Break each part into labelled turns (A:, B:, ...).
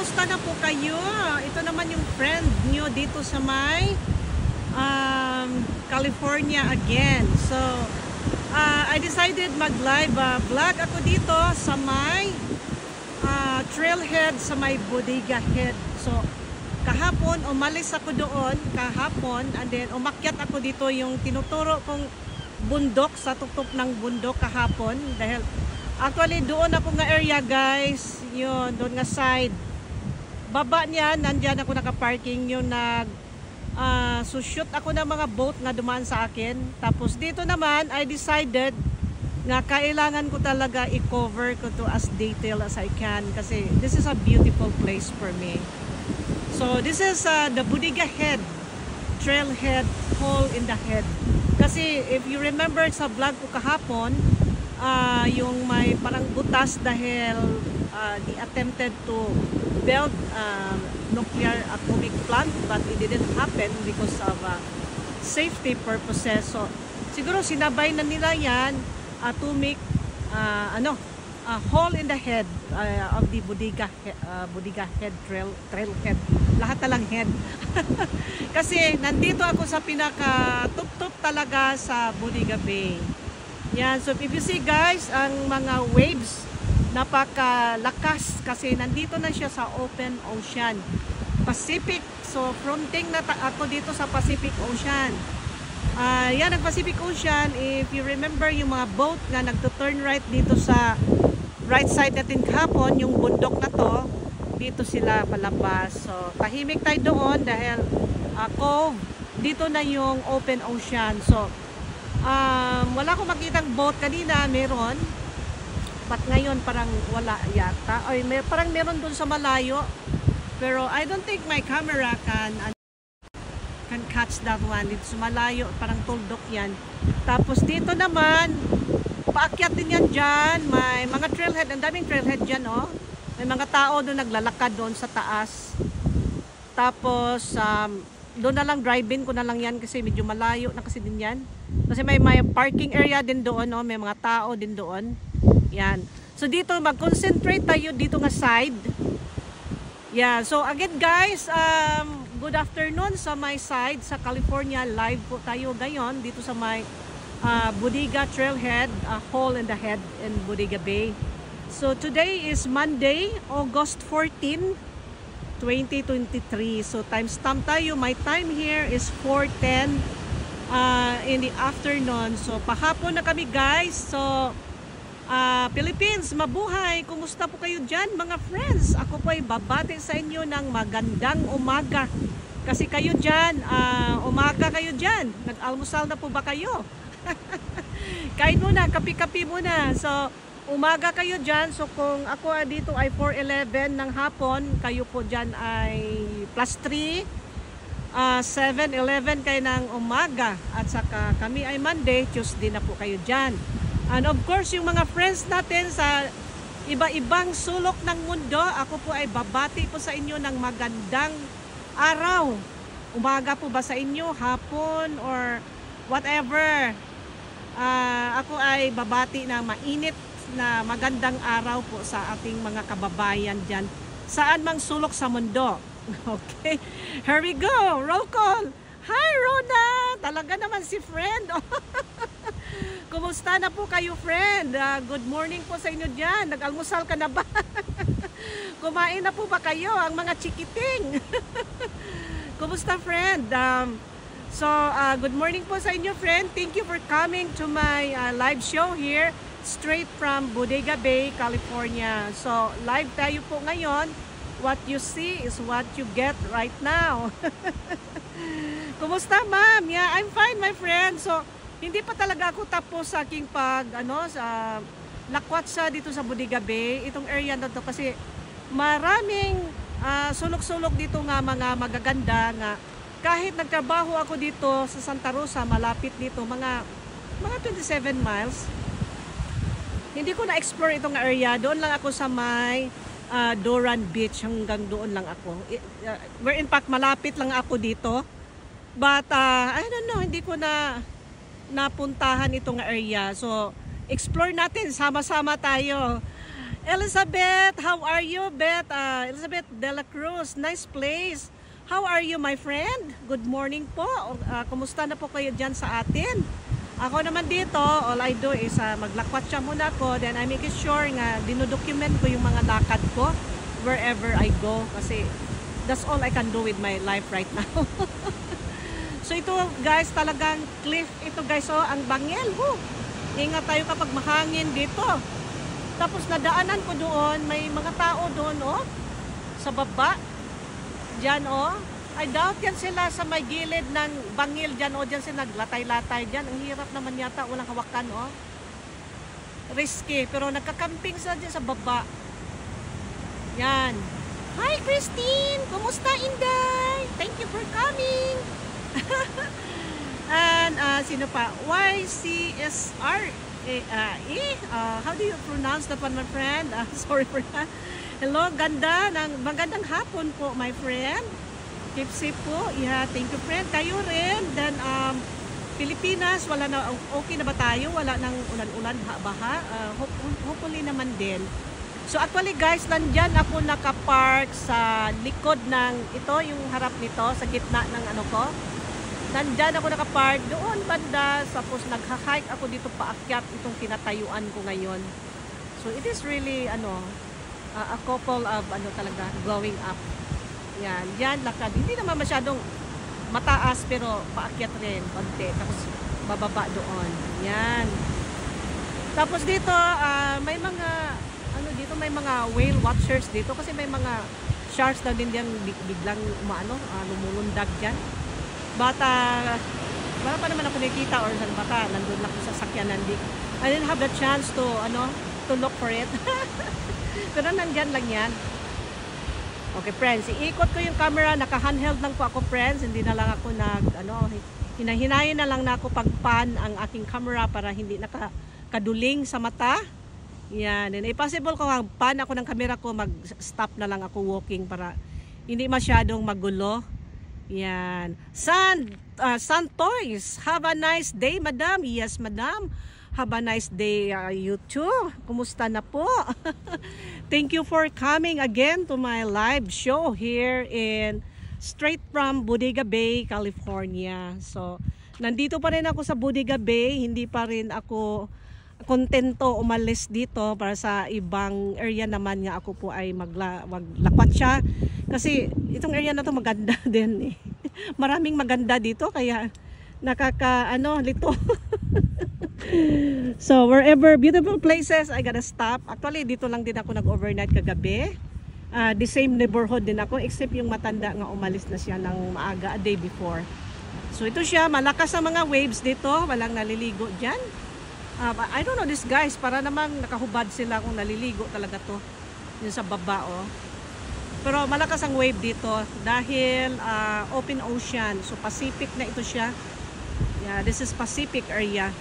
A: kumusta na po kayo? Ito naman yung friend nyo dito sa may California again. So, I decided mag-live vlog ako dito sa may trailhead sa may Bodega Head. So, kahapon, umalis ako doon kahapon and then umakyat ako dito yung tinuturo kong bundok sa tuktok ng bundok kahapon dahil actually doon ako nga area guys, yun, doon nga side. Baba niya, nandyan ako nakaparking yung shoot ako ng mga boat na dumaan sa akin. Tapos dito naman, I decided nga kailangan ko talaga i-cover ko to as detail as I can kasi this is a beautiful place for me. So this is the Bodega Head, trailhead, hole in the head. Kasi if you remember sa vlog ko kahapon, yung may parang butas dahil they attempted to build nuclear atomic plant but it didn't happen because of safety purposes. So siguro sinabay na nila yan atomic hole in the head of the Bodega Head trailhead. Lahat talang head. Kasi nandito ako sa pinaka top talaga sa Bodega Bay. Yan, so if you see guys, ang mga waves napakalakas kasi nandito na siya sa open ocean, Pacific. So fronting na ako dito sa Pacific Ocean. Yan ang Pacific Ocean. If you remember yung mga boat na nagto-turn right dito sa right side natin kahapon, yung bundok na to, dito sila palabas. So tahimik tayo doon dahil cove, dito na yung open ocean. So wala akong makitang boat kanina, meron. But ngayon parang wala yata. Ay, parang meron dun sa malayo. Pero I don't think my camera can catch that one. Dito sa malayo, parang tuldok yan. Tapos dito naman, paakyat din yan dyan. May mga trailhead, ang daming trailhead dyan, oh. May mga tao doon naglalakad doon sa taas. Tapos, doon na lang drive-in ko na lang yan kasi medyo malayo na kasi din yan. Kasi may parking area din doon, oh. May mga tao din doon. Yan. So dito mag-concentrate tayo dito nga side. Yeah. So again guys, good afternoon sa my side sa California. Live po tayo ngayon dito sa my Bodega Trailhead, hole in the head in Bodega Bay. So today is Monday, August 14, 2023. So timestamp tayo. My time here is 4:10 in the afternoon. So pahapon na kami guys. So Philippines, mabuhay! Kumusta po kayo dyan mga friends? Ako po ay babati sa inyo ng magandang umaga. Kasi kayo dyan, umaga kayo dyan. Nag-almusal na po ba kayo? Kain muna, kapi-kapi muna. So, umaga kayo dyan. So, kung ako dito ay 4:11 ng hapon, kayo po dyan ay +3. 7:11 kayo ng umaga. At saka kami ay Monday, Tuesday na po kayo dyan. And of course, yung mga friends natin sa iba-ibang sulok ng mundo, ako po ay babati po sa inyo ng magandang araw. Umaga po ba sa inyo, hapon, or whatever. Ako ay babati na mainit na magandang araw po sa ating mga kababayan dyan. Saan mang sulok sa mundo. Okay, here we go. Roll call. Hi, Rona! Talaga naman si friend. Kumusta na po kayo, friend? Good morning po sa inyo dyan. Nag-almusal ka na ba? Kumain na po ba kayo, ang mga chikiting? Kumusta, friend? Good morning po sa inyo, friend. Thank you for coming to my live show here, straight from Bodega Bay, California. So, live tayo po ngayon. What you see is what you get right now. Kumusta, ma'am? Yeah, I'm fine, my friend. So, hindi pa talaga ako tapos sa aking lakwatsa dito sa Bodega Bay. Itong area na to kasi maraming sulok-sulok dito nga mga magaganda nga. Kahit nagtrabaho ako dito sa Santa Rosa, malapit dito, mga 27 miles. Hindi ko na-explore itong area. Doon lang ako sa may Doran Beach, hanggang doon lang ako. Where in fact, malapit lang ako dito. But, I don't know, hindi ko napuntahan itong area. So, explore natin, sama-sama tayo. Elizabeth, how are you, Beth? Elizabeth de la Cruz, nice place. How are you, my friend? Good morning po. Kumusta na po kayo dyan sa atin? Ako naman dito, all I do is maglakwat siya muna ko. Then I make sure nga dinodocument ko yung mga lakad ko wherever I go. Kasi that's all I can do with my life right now. So ito guys, talagang cliff ito guys, oh, ang bangil. Ingat tayo kapag mahangin dito. Tapos nadaanan ko doon, may mga tao doon, oh, sa baba. Diyan, oh. I doubt yan sila sa may gilid ng bangil dyan, oh, dyan sila naglatay-latay dyan. Ang hirap naman yata, walang hawakan, oh. Risky, pero nagkakamping sila dyan sa baba. Yan. Hi Christine! Kumusta, Inday? Thank you for coming! And sino pa? YCSR. How do you pronounce that one, my friend? Sorry for that. Hello, magandang hapon po, my friend. Keep safe po. Yeah, thank you, friend. Kayo rin. Then Pilipinas, wala na, okay na ba tayo? Wala nang ulan-ulan, baha. Hopefully naman din. So actually guys, nandyan ako nakapark sa likod ng ito, yung harap nito, sa gitna ng ano ko. Nandyan ako nakapark doon banda, tapos nagha-hike ako dito paakyat itong tinatayuan ko ngayon. So it is really a couple of talaga going up. Yan, yan lakad. Hindi naman masyadong mataas pero paakyat rin konti, tapos bababa doon. Yan. Tapos dito may mga dito may mga whale watchers dito kasi may mga sharks na din diyan biglang lumulundag diyan. Wala pa naman ako nakita or saan bata, nandun lang sa sakyanan. I didn't have the chance to look for it. Pero nandyan lang yan. Okay friends, iikot ko yung camera, naka-handheld lang po ako friends, hindi na lang ako hinahinayin na lang na ako pag-pan ang aking camera para hindi nakaduling sa mata. Yan, and possible kung pan ako ng camera ko, mag-stop na lang ako walking para hindi masyadong magulo. Yan. Sun Toys. Have a nice day, madam. Yes, madam. Have a nice day, you too. Kumusta na po? Thank you for coming again to my live show here straight from Bodega Bay, California. So, nandito pa rin ako sa Bodega Bay. Hindi pa rin ako kontento umalis dito para sa ibang area naman nga ako po ay maglakwat siya. Kasi itong area na to maganda din eh. Maraming maganda dito kaya lito. So wherever beautiful places, I gotta stop. Actually dito lang din ako nag-overnight kagabi. The same neighborhood din ako except yung matanda nga umalis na siya ng maaga a day before. So ito siya, malakas ang mga waves dito, walang naliligo dyan. I don't know this guys, para namang nakahubad sila kung naliligo talaga to. Yun sa baba, oh. Pero malakas ang wave dito dahil open ocean. So Pacific na ito siya. Yeah, this is Pacific area.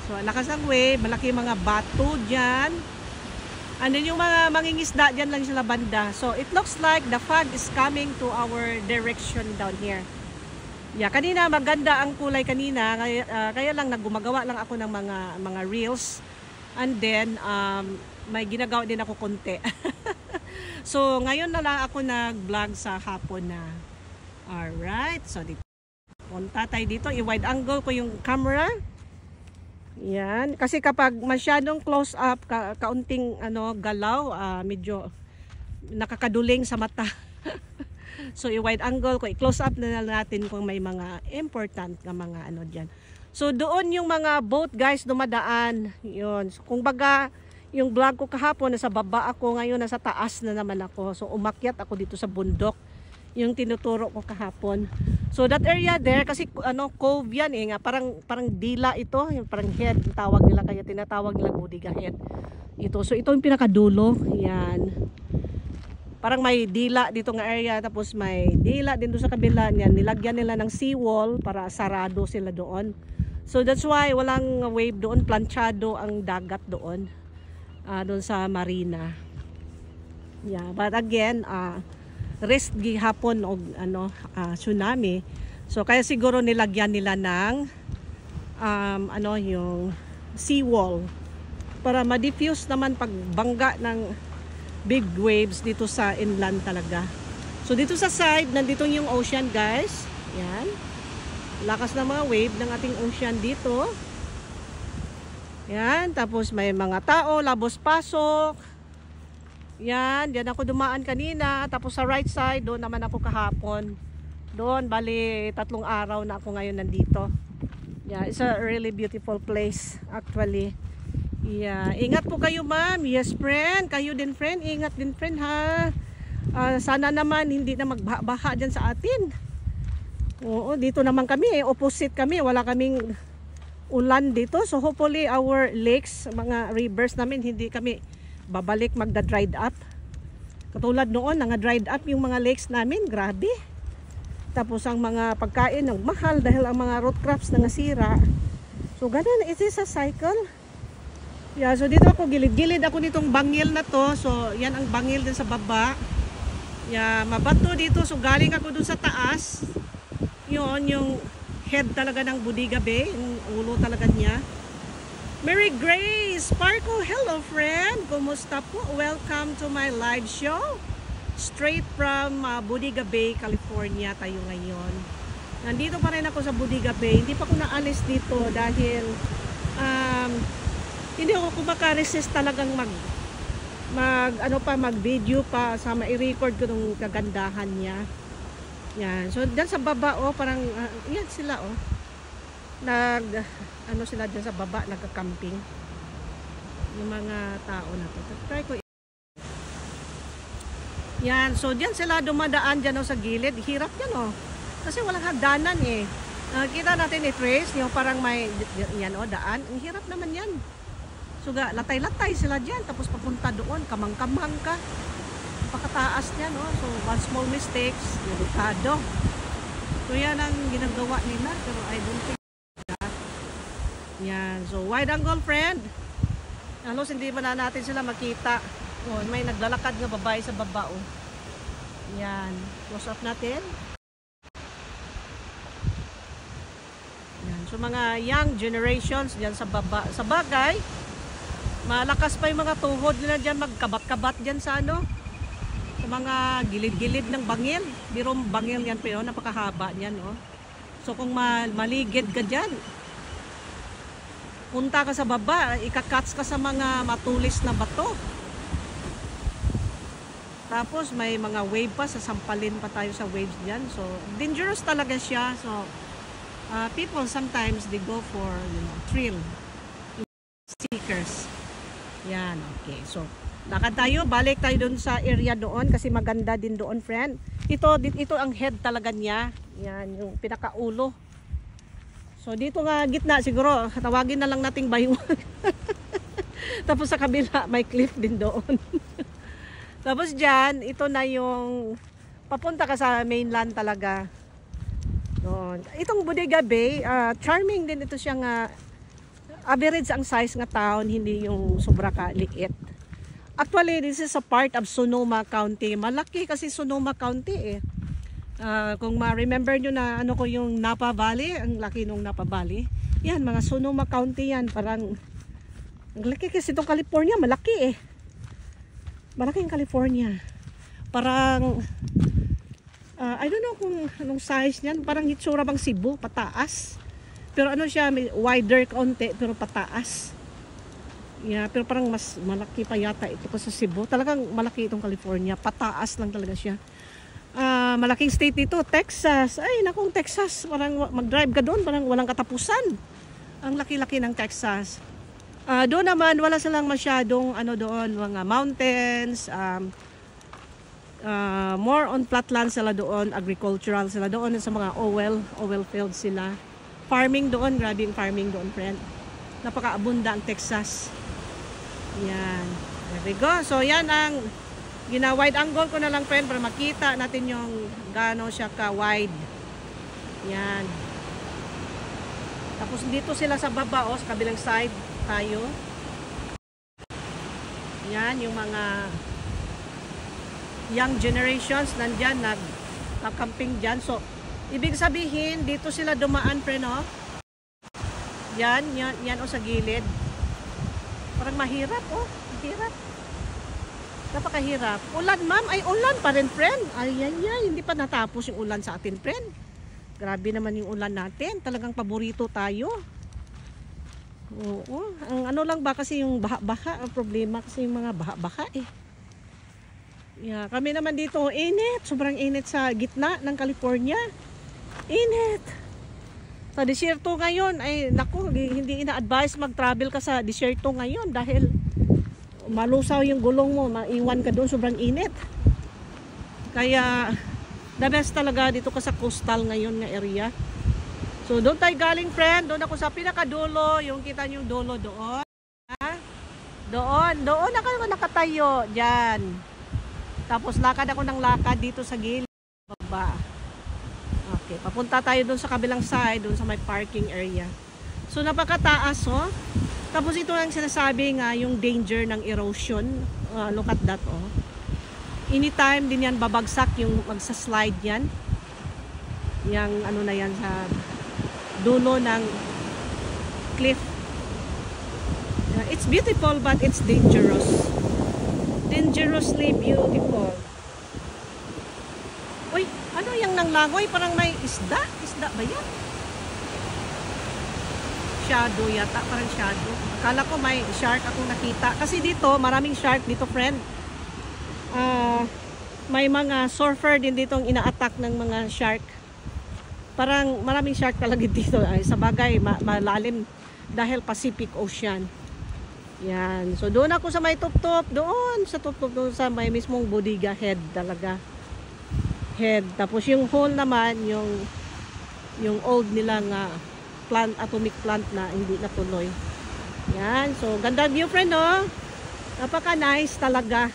A: So lakas ang wave, malaki mga bato dyan. And then yung mga mangingisda dyan lang sila banda. So it looks like the fog is coming to our direction down here. Yeah, kanina maganda ang kulay kanina, kaya lang gumagawa lang ako ng mga reels. And then may ginagawa din ako konti. So ngayon na lang ako nag-vlog sa hapon na. Alright, so dito. Punta tayo dito, i-wide angle ko yung camera. Yan, kasi kapag masyadong close up, kaunting galaw, medyo nakakaduling sa mata. So i-wide angle ko, i-close up na natin kung may mga important na mga dyan. So doon yung mga boat guys dumadaan. Yun. So, kung baga yung vlog ko kahapon nasa baba ako, ngayon nasa taas na naman ako. So umakyat ako dito sa bundok. Yung tinuturo ko kahapon. So that area there kasi cove yan nga parang dila ito, yung parang head tawag nila, kaya tinatawag nila Bodega Head. Ito. So ito yung pinakadulo. Yan. Parang may dila dito nga area, tapos may dila din doon sa kabila niyan. Nilagyan nila ng seawall para sarado sila doon. So that's why walang wave doon, planchado ang dagat doon. Doon sa marina. Yeah, but again, risk gihapon og tsunami. So kaya siguro nilagyan nila ng yung seawall para ma-diffuse naman pagbangga ng big waves dito sa inland talaga. So dito sa side, nandito yung ocean guys. Yan. Lakas ng mga wave ng ating ocean dito. Yan. Tapos may mga tao, labos-pasok. Yan. Diyan ako dumaan kanina. Tapos sa right side, doon naman ako kahapon. Doon, bali 3 araw na ako ngayon nandito. Yeah, it's a really beautiful place actually. Yeah, ingat po kayo ma'am. Yes friend, kayo din friend. Ingat din friend ha. Sana naman hindi na magbaha dyan sa atin. Oo, dito naman kami opposite kami. Wala kaming ulan dito. So hopefully our lakes, mga rivers namin, hindi kami babalik magda-dried up. Katulad noon, dried up yung mga lakes namin. Grabe. Tapos ang mga pagkain ng mahal dahil ang mga root crops na nasira. So ganun, it is a cycle. Yeah, so dito ako, gilid-gilid ako nitong bangil na to. So, yan ang bangil din sa baba. Yeah, mabato dito. So, galing ako dun sa taas. Yun, yung head talaga ng Bodega Bay. Yung ulo talaga niya. Mary Grace Sparkle, hello friend. Kumusta po? Welcome to my live show. Straight from Bodega Bay, California tayo ngayon. Nandito pa rin ako sa Bodega Bay. Hindi pa ako naalis dito dahil hindi ako kumaka-resist talagang mag-video pa sa mai-record ko ng kagandahan niya. Yan. So, dyan sa baba, parang, yan sila, sila dyan sa baba, nagka-camping. Yung mga tao na to. Try ko. Yan. So, dyan sila dumadaan dyan sa gilid. Hirap yan, Kasi walang hagdanan, kita natin i-trace, yung parang may, yan, daan. Ang hirap naman yan. So, latay-latay sila dyan. Tapos papunta doon, kamang-kamang ka. Pakataas niyan, So, one small mistakes, delikado. So, yan ang ginagawa nila. Pero I don't think that. Yan. So, wide angle, friend. Halos hindi ba na natin sila makita. May naglalakad na babae sa baba, Yan. Close up natin. Yan. So, mga young generations dyan sa baba. Sa bagay, malakas pa yung mga tuhod nila dyan, magkabat-kabat dyan sa sa mga gilid-gilid ng bangil. Birong bangil yan pero napakahaba niyan, So kung maligid ka dyan, punta ka sa baba, ikakats ka sa mga matulis na bato. Tapos may mga wave pa, sasampalin pa tayo sa waves dyan. So dangerous talaga siya. So people sometimes they go for thrill seekers. Yan, okay. So, lakad tayo. Balik tayo doon sa area doon kasi maganda din doon, friend. Ito ang head talaga niya. Yan, yung pinakaulo. So, dito nga gitna siguro. Tawagin na lang nating baywang. Tapos sa kabila, may cliff din doon. Tapos dyan, ito na yung papunta ka sa mainland talaga. Doon. Itong Bodega Bay, charming din ito siyang average ang size ng town, hindi yung sobra kaliit. Actually, this is a part of Sonoma County. Malaki kasi Sonoma County Kung ma-remember nyo na ko yung Napa Valley, ang laki nung Napa Valley. Yan, mga Sonoma County yan. Parang, ang laki kasi itong California, malaki Malaki yung California. Parang, I don't know kung anong size niyan. Parang itsura bang Cebu, pataas. Pero siya, may wider konti, pero pataas. Yeah, pero parang mas malaki pa yata ito sa Cebu. Talagang malaki itong California. Pataas lang talaga siya. Malaking state dito, Texas. Ay, nakong Texas. Parang mag-drive ka doon, parang walang katapusan. Ang laki-laki ng Texas. Doon naman, wala silang masyadong doon, mga mountains. More on flatland sila doon, agricultural sila doon, sa mga oil fields sila. Farming doon, grabe yung farming doon, friend. Napaka-abunda ang Texas. Yan. There we go. So, yan ang gina-wide angle ko na lang, friend, para makita natin yung gaano siya ka-wide. Yan. Tapos dito sila sa baba, sa kabilang side tayo. Yan, yung mga young generations nandyan, nag-camping dyan. So, ibig sabihin, dito sila dumaan, friend, Yan sa gilid. Parang mahirap, oh. Mahirap. Napakahirap. Ulan, ma'am. Ay, ulan pa rin, friend. Ay, hindi pa natapos yung ulan sa atin, friend. Grabe naman yung ulan natin. Talagang paborito tayo. Oo. Ang ano lang ba kasi yung baha-baha. Ang problema kasi yung mga baha-baha eh. Yeah, kami naman dito, init. Sobrang init sa gitna ng California. Init. Sa desierto ngayon, ay naku, hindi ina-advise mag-travel ka sa desierto ngayon dahil malusaw yung gulong mo, maiwan ka doon, sobrang init. Kaya the best talaga dito ka sa coastal ngayon nga area. So doon tayo galing, friend. Doon ako sa pinakadulo, yung kita niyo yung dulo doon. Ha? Doon ako nakatayo diyan. Tapos lakad ako ng lakad dito sa gilid baba. Okay, papunta tayo doon sa kabilang side, doon sa may parking area. So napakataas, oh. Tapos ito ang sinasabi nga yung danger ng erosion. Look at that, oh. Anytime din yan babagsak yung magsa-slide yan. Yang ano na yan sa dulo ng cliff. It's beautiful but it's dangerous. Dangerously beautiful. Uy, ano yung nanglangoy? Parang may isda? Isda ba yan? Shadow yata, parang shadow. Akala ko may shark akong nakita. Kasi dito, maraming shark dito, friend. May mga surfer din dito ang ina-attack ng mga shark. Parang maraming shark talaga dito. Ay, sa bagay, malalim dahil Pacific Ocean. Yan. So doon ako sa may tuptop, doon sa tuptop, doon sa may mismong Bodega Head talaga. Head. Tapos yung hole naman, yung old nilang plant, atomic plant na hindi natuloy. Yan. So ganda view, friend, no? Napaka nice talaga.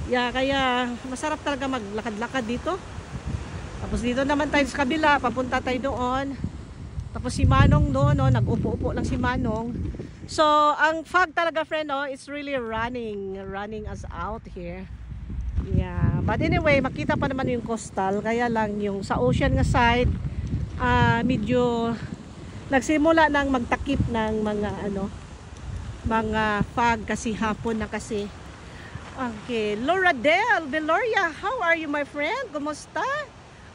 A: Yeah, kaya masarap talaga maglakad-lakad dito. Tapos dito naman tayo sa kabila, papunta tayo doon. Tapos si Manong doon, no, nag-upo-upo lang si Manong. So, ang fog talaga, friend, no, it's really running us out here. Yeah, but anyway, makita pa naman yung coastal, kaya lang yung sa ocean nga side, medyo nagsimula nang magtakip ng mga fog kasi hapon na kasi. Okay, Laura Del Veloria, how are you, my friend? Kumusta?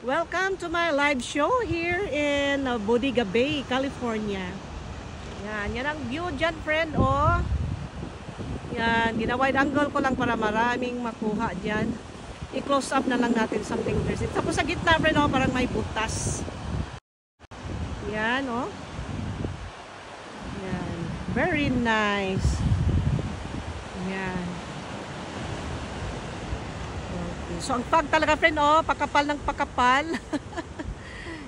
A: Welcome to my live show here in Bodega Bay, California. Yan ang view dyan, friend, oh. Yan, gina-wide angle ko lang para maraming makuha dyan. I-close up na lang natin something there. Tapos sa gitna, friend, oh, parang may butas. Yan, oh. Yan, very nice. Yan. Okay. So, ang fog talaga, friend, oh, pakapal ng pakapal.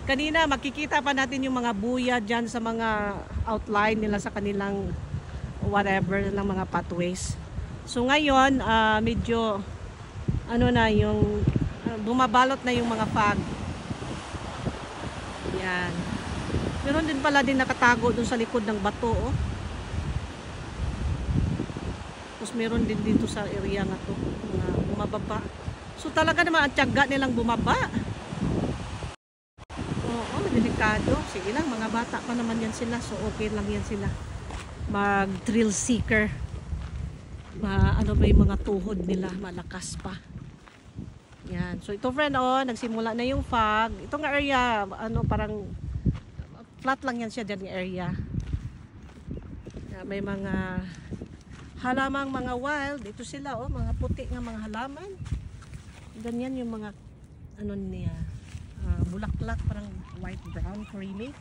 A: Kanina makikita pa natin yung mga buya dyan sa mga outline nila sa kanilang whatever ng mga pathways. So ngayon medyo ano na yung bumabalot na yung mga fog. Yan. Meron din pala din nakatago dun sa likod ng bato, oh. Tapos meron din dito sa area nga to, mga bumababa. So talaga naman ang tiyaga nilang bumaba. Delikado. Sige lang, mga bata pa naman yan sila. So okay lang yan sila. Mag thrill seeker. Ano ba yung mga tuhod nila? Malakas pa. Yan. So ito, friend, oh, nagsimula na yung fog. Itong area, parang flat lang yan siya dyan yung area. Yan, may mga halamang mga wild. Ito sila, oh, mga puti nga mga halaman. Ganyan yung mga niya. Bulaklak, parang white brown creamy.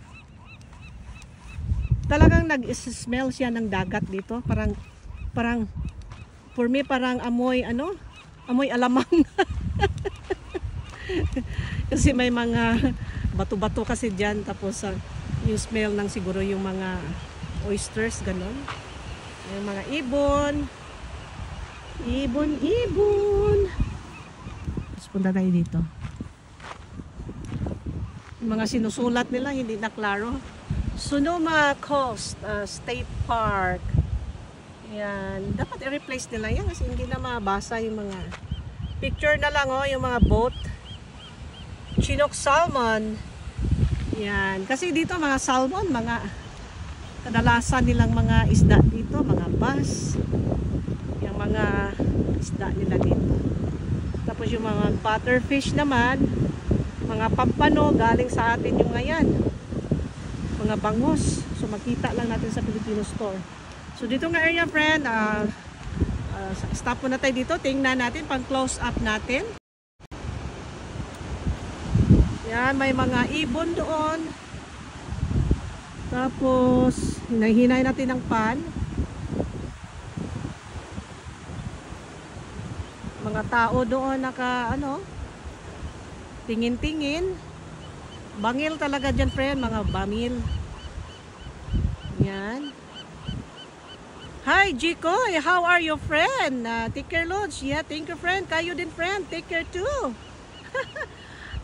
A: Talagang nag-smell siya ng dagat dito, parang for me parang amoy alamang. Kasi may mga bato-bato kasi diyan, tapos yung smell ng siguro yung mga oysters, ganon. Yung mga ibon. Tapos punta tayo dito. Mga sinusulat nila hindi na klaro. Sonoma Coast State Park. Yan, dapat i-replace nila yan kasi hindi na mabasa yung mga picture na lang, oh, yung mga boat. Chinook salmon. Yan, kasi dito mga salmon, mga kadalasan nilang mga isda dito, mga bass, yung mga isda nila dito. Tapos yung mga butterfish naman, mga pampano, galing sa atin yung ngayon, mga bangus. So makita lang natin sa Filipino store. So dito nga area, friend, stop muna tayo dito, tingnan natin, pang close up natin. Yan, may mga ibon doon. Tapos hinay-hinay natin ng pan. Mga tao doon naka tingin-tingin. Bangil talaga dyan, friend, mga bamil. Yan. Hi Jico, how are you, friend? Take care, Lodge. Yeah, thank you, friend. Kayo din, friend, take care too.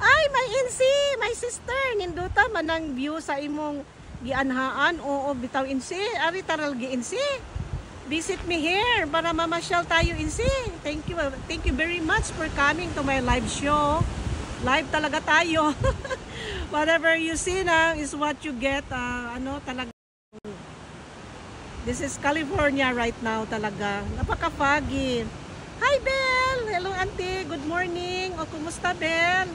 A: Ay, may insi, my sister, ninduta manang view sa imong gianhaan. Oo, bitaw insi, ari taral gi insi. Visit me here para mamasyal tayo insi. Thank you very much for coming to my live show. Live talaga tayo. Whatever you see na is what you get. Talaga. This is California right now talaga. Napaka-foggy. Hi Belle! Hello auntie, good morning. O kumusta Belle?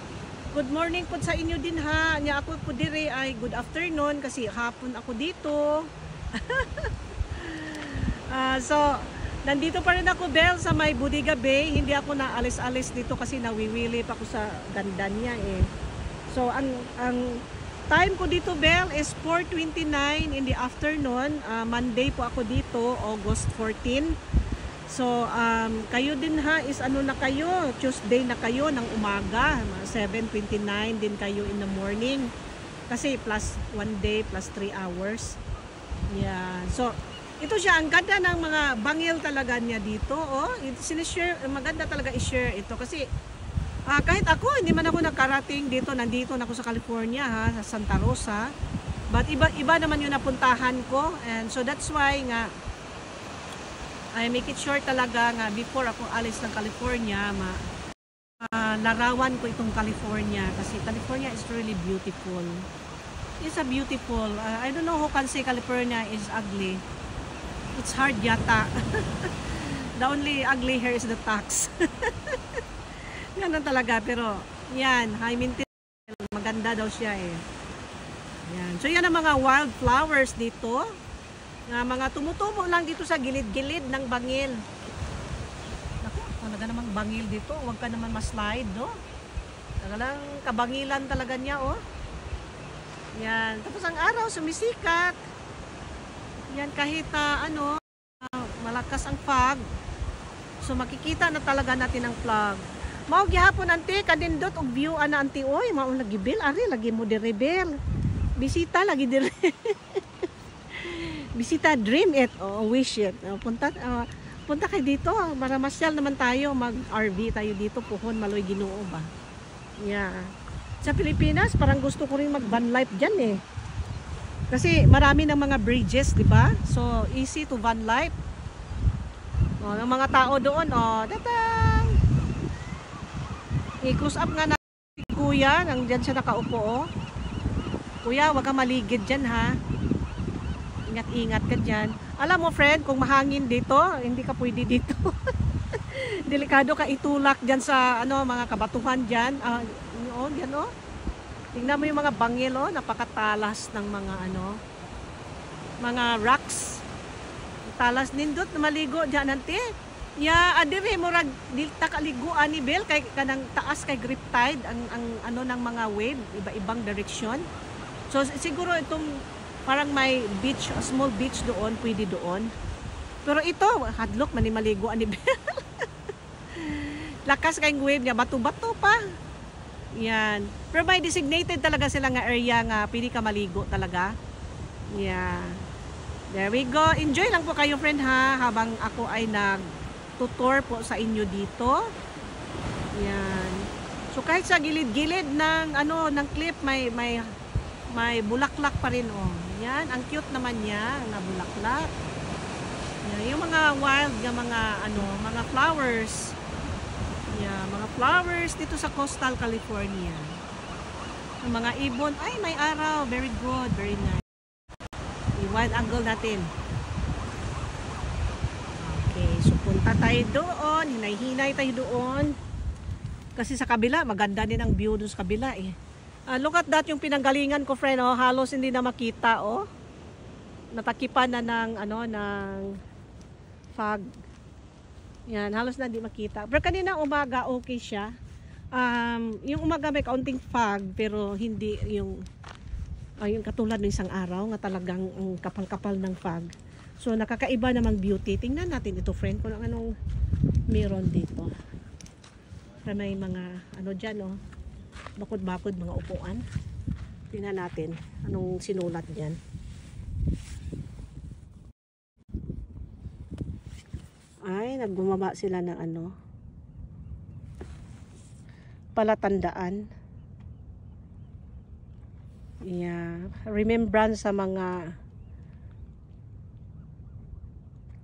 A: Good morning po sa inyo din ha. Nya ako po dire ay good afternoon kasi hapon ako dito. So, nandito pa rin ako, Belle, sa may Bodega Bay. Hindi ako naalis-alis dito kasi nawiwili pa ako sa ganda niya eh. So, ang time ko dito, Belle, is 4:29 in the afternoon. Monday po ako dito, August 14. So, kayo din ha, is na kayo, Tuesday na kayo ng umaga, 7:29 din kayo in the morning. Kasi plus 1 day, plus 3 hours. Yeah. So, ito siya, ang ganda ng mga bangil talaga niya dito. Oh, sinishare, maganda talaga i-share ito. Kasi, kahit ako, hindi man ako nakarating dito, nandito na ako sa California, ha, sa Santa Rosa. But iba naman yung napuntahan ko. And so, that's why nga, I make it sure talaga nga before ako alis ng California, larawan ko itong California kasi California is really beautiful. It's a beautiful. I don't know who can say California is ugly. It's hard yata. The only ugly here is the tax. Ganun talaga, pero yan, high maintenance, maganda daw siya eh. Yan. So yan ang mga wildflowers dito. Mga tumutubo lang dito sa gilid-gilid ng bangil. Naku, talaga namang bangil dito. Huwag ka naman ma-slide, no? Talagang kabangilan talaga niya, oh. Yan. Tapos ang araw, sumisikat. Yan, kahit malakas ang fog. So, makikita na talaga natin ang fog. Mao gihapon, ante, kanindot og view, ante, oy. Mao lagi, Bel. Ari, lagi mo dire, Bel. Bisita, lagi dire. Bisita, dream it, wish it. Punta kayo dito para masyal naman tayo, mag-RV tayo dito, puhon, maloy Ginoo ba. Yeah. Sa Pilipinas, parang gusto ko rin mag-van life dyan eh. Kasi marami ng mga bridges, di ba? So, easy to van life. Ng mga tao doon, datang! I-close up nga na si Kuya, nandyan siya nakaupo, Kuya, wag ka maligid dyan ha. Ingat-ingat ka dyan. Alam mo, friend, kung mahangin dito, hindi ka pwede dito. Delikado ka itulak dyan sa mga kabatuhan dyan. Yan o. Tingnan mo yung mga bangil, napakatalas ng mga mga rocks. Talas nindot na maligo dyan nante. Ya, adire mo rag dilta kaliguan ni Bel kay kanang taas kay grip tide ang ng mga wave, iba-ibang direction. So siguro itong parang may beach, a small beach doon, pwede doon. Pero ito, hadlok, maligo ani Bel. Lakas kayong wave niya, bato-bato pa. Yan. Pero may designated talaga sila nga area nga pwede ka maligo talaga. Yeah. There we go. Enjoy lang po kayo, friend, ha, habang ako ay nag-tutor po sa inyo dito. Yan. So kahit sa gilid-gilid ng ng cliff may bulaklak pa rin, oh. Yan, ang cute naman niya, na bulaklak. Yan, yung mga wild mga flowers. Yeah, mga flowers dito sa Coastal California. Yung mga ibon, ay may araw, very good, very nice. I-wide angle natin. Okay, so punta tayo doon. Hinay-hinay tayo doon. Kasi sa kabila, maganda din ang view doon sa kabila eh. Look at that, yung pinanggalingan ko, friend, oh. Halos hindi na makita, oh. Natakipan na ng, ng fog. Yan, halos na hindi makita. Pero kanina umaga, okay siya. Yung umaga may kaunting fog, pero hindi yung katulad ng isang araw nga talagang kapal-kapal ng fog. So nakakaiba namang beauty. Tingnan natin ito, friend, kung anong meron dito. May mga dyan, oh, bakod-bakod, mga upuan. Tingnan natin anong sinulat dyan. Ay, nagbumaba sila ng palatandaan. Yeah, remembrance sa mga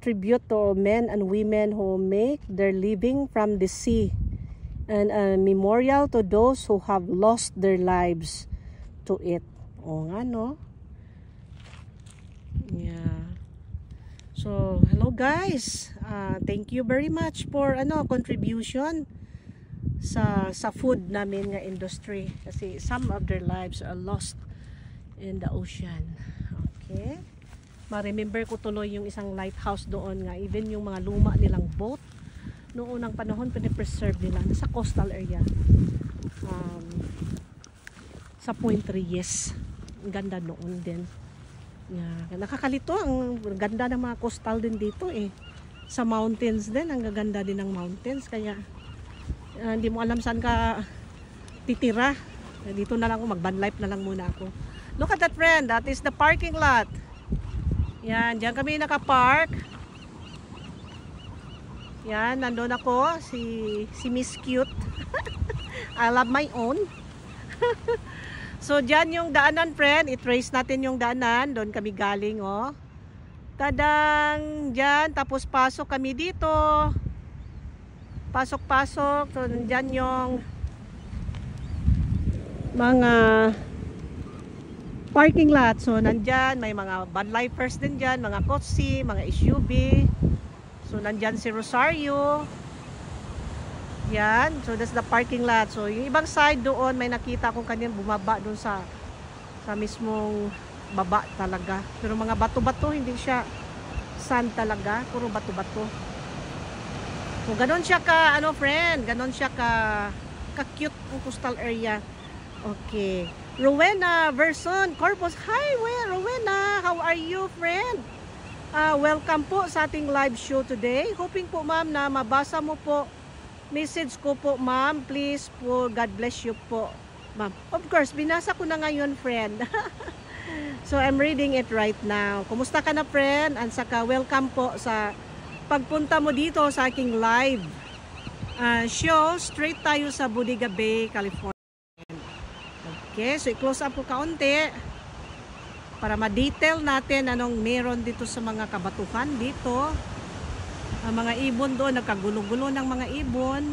A: tribute to men and women who make their living from the sea, and a memorial to those who have lost their lives to it. O nga, no? Yeah. So, hello guys. Thank you very much for contribution sa food namin nga industry, kasi some of their lives are lost in the ocean. Okay? Ma-remember ko tuloy yung isang lighthouse doon nga, even yung mga luma nilang boat noong unang panahon pinipreserve nila sa coastal area, sa Point Reyes. Ang ganda noon din. Yeah. Nakakalito, ang ganda ng mga coastal din dito eh. Sa mountains din, ang gaganda din ng mountains, kaya hindi mo alam saan ka titira. Dito na lang ako, mag-van life na lang muna ako. Look at that, friend, that is the parking lot. Yan, diyan kami nakapark. Yan, nandun ako, si Miss Cute. I love my own. So, diyan yung daanan, friend. I-trace natin yung daanan. Doon kami galing, oh. Tadang, diyan. Tapos pasok kami dito. Pasok-pasok. So, diyan yung mga parking lot. So, nandyan, may mga van lifers din dyan, mga kotse, mga SUV. So, nandyan si Rosario. Yan. So, that's the parking lot. So, yung ibang side doon, may nakita akong kanina bumaba doon sa mismong baba talaga. Pero mga bato-bato, hindi siya sand talaga. Puro bato-bato. So, ganon siya ka, friend, ganon siya ka-cute ang coastal area. Okay. Rowena Verson Corpus. Hi, Rowena. How are you, friend? Welcome po sa ating live show today. Hoping po, ma'am, na mabasa mo po message ko po, ma'am. Please po, God bless you po, ma'am. Of course, binasa ko na ngayon, friend. So, I'm reading it right now. Kumusta ka na, friend? And saka, welcome po sa pagpunta mo dito sa aking live show. Straight tayo sa Bodega Bay, California. Okay, so i-close up ko kaunti para ma-detail natin anong meron dito sa mga kabatuhan dito. Ang mga ibon doon, nagkagulo-gulo ng mga ibon.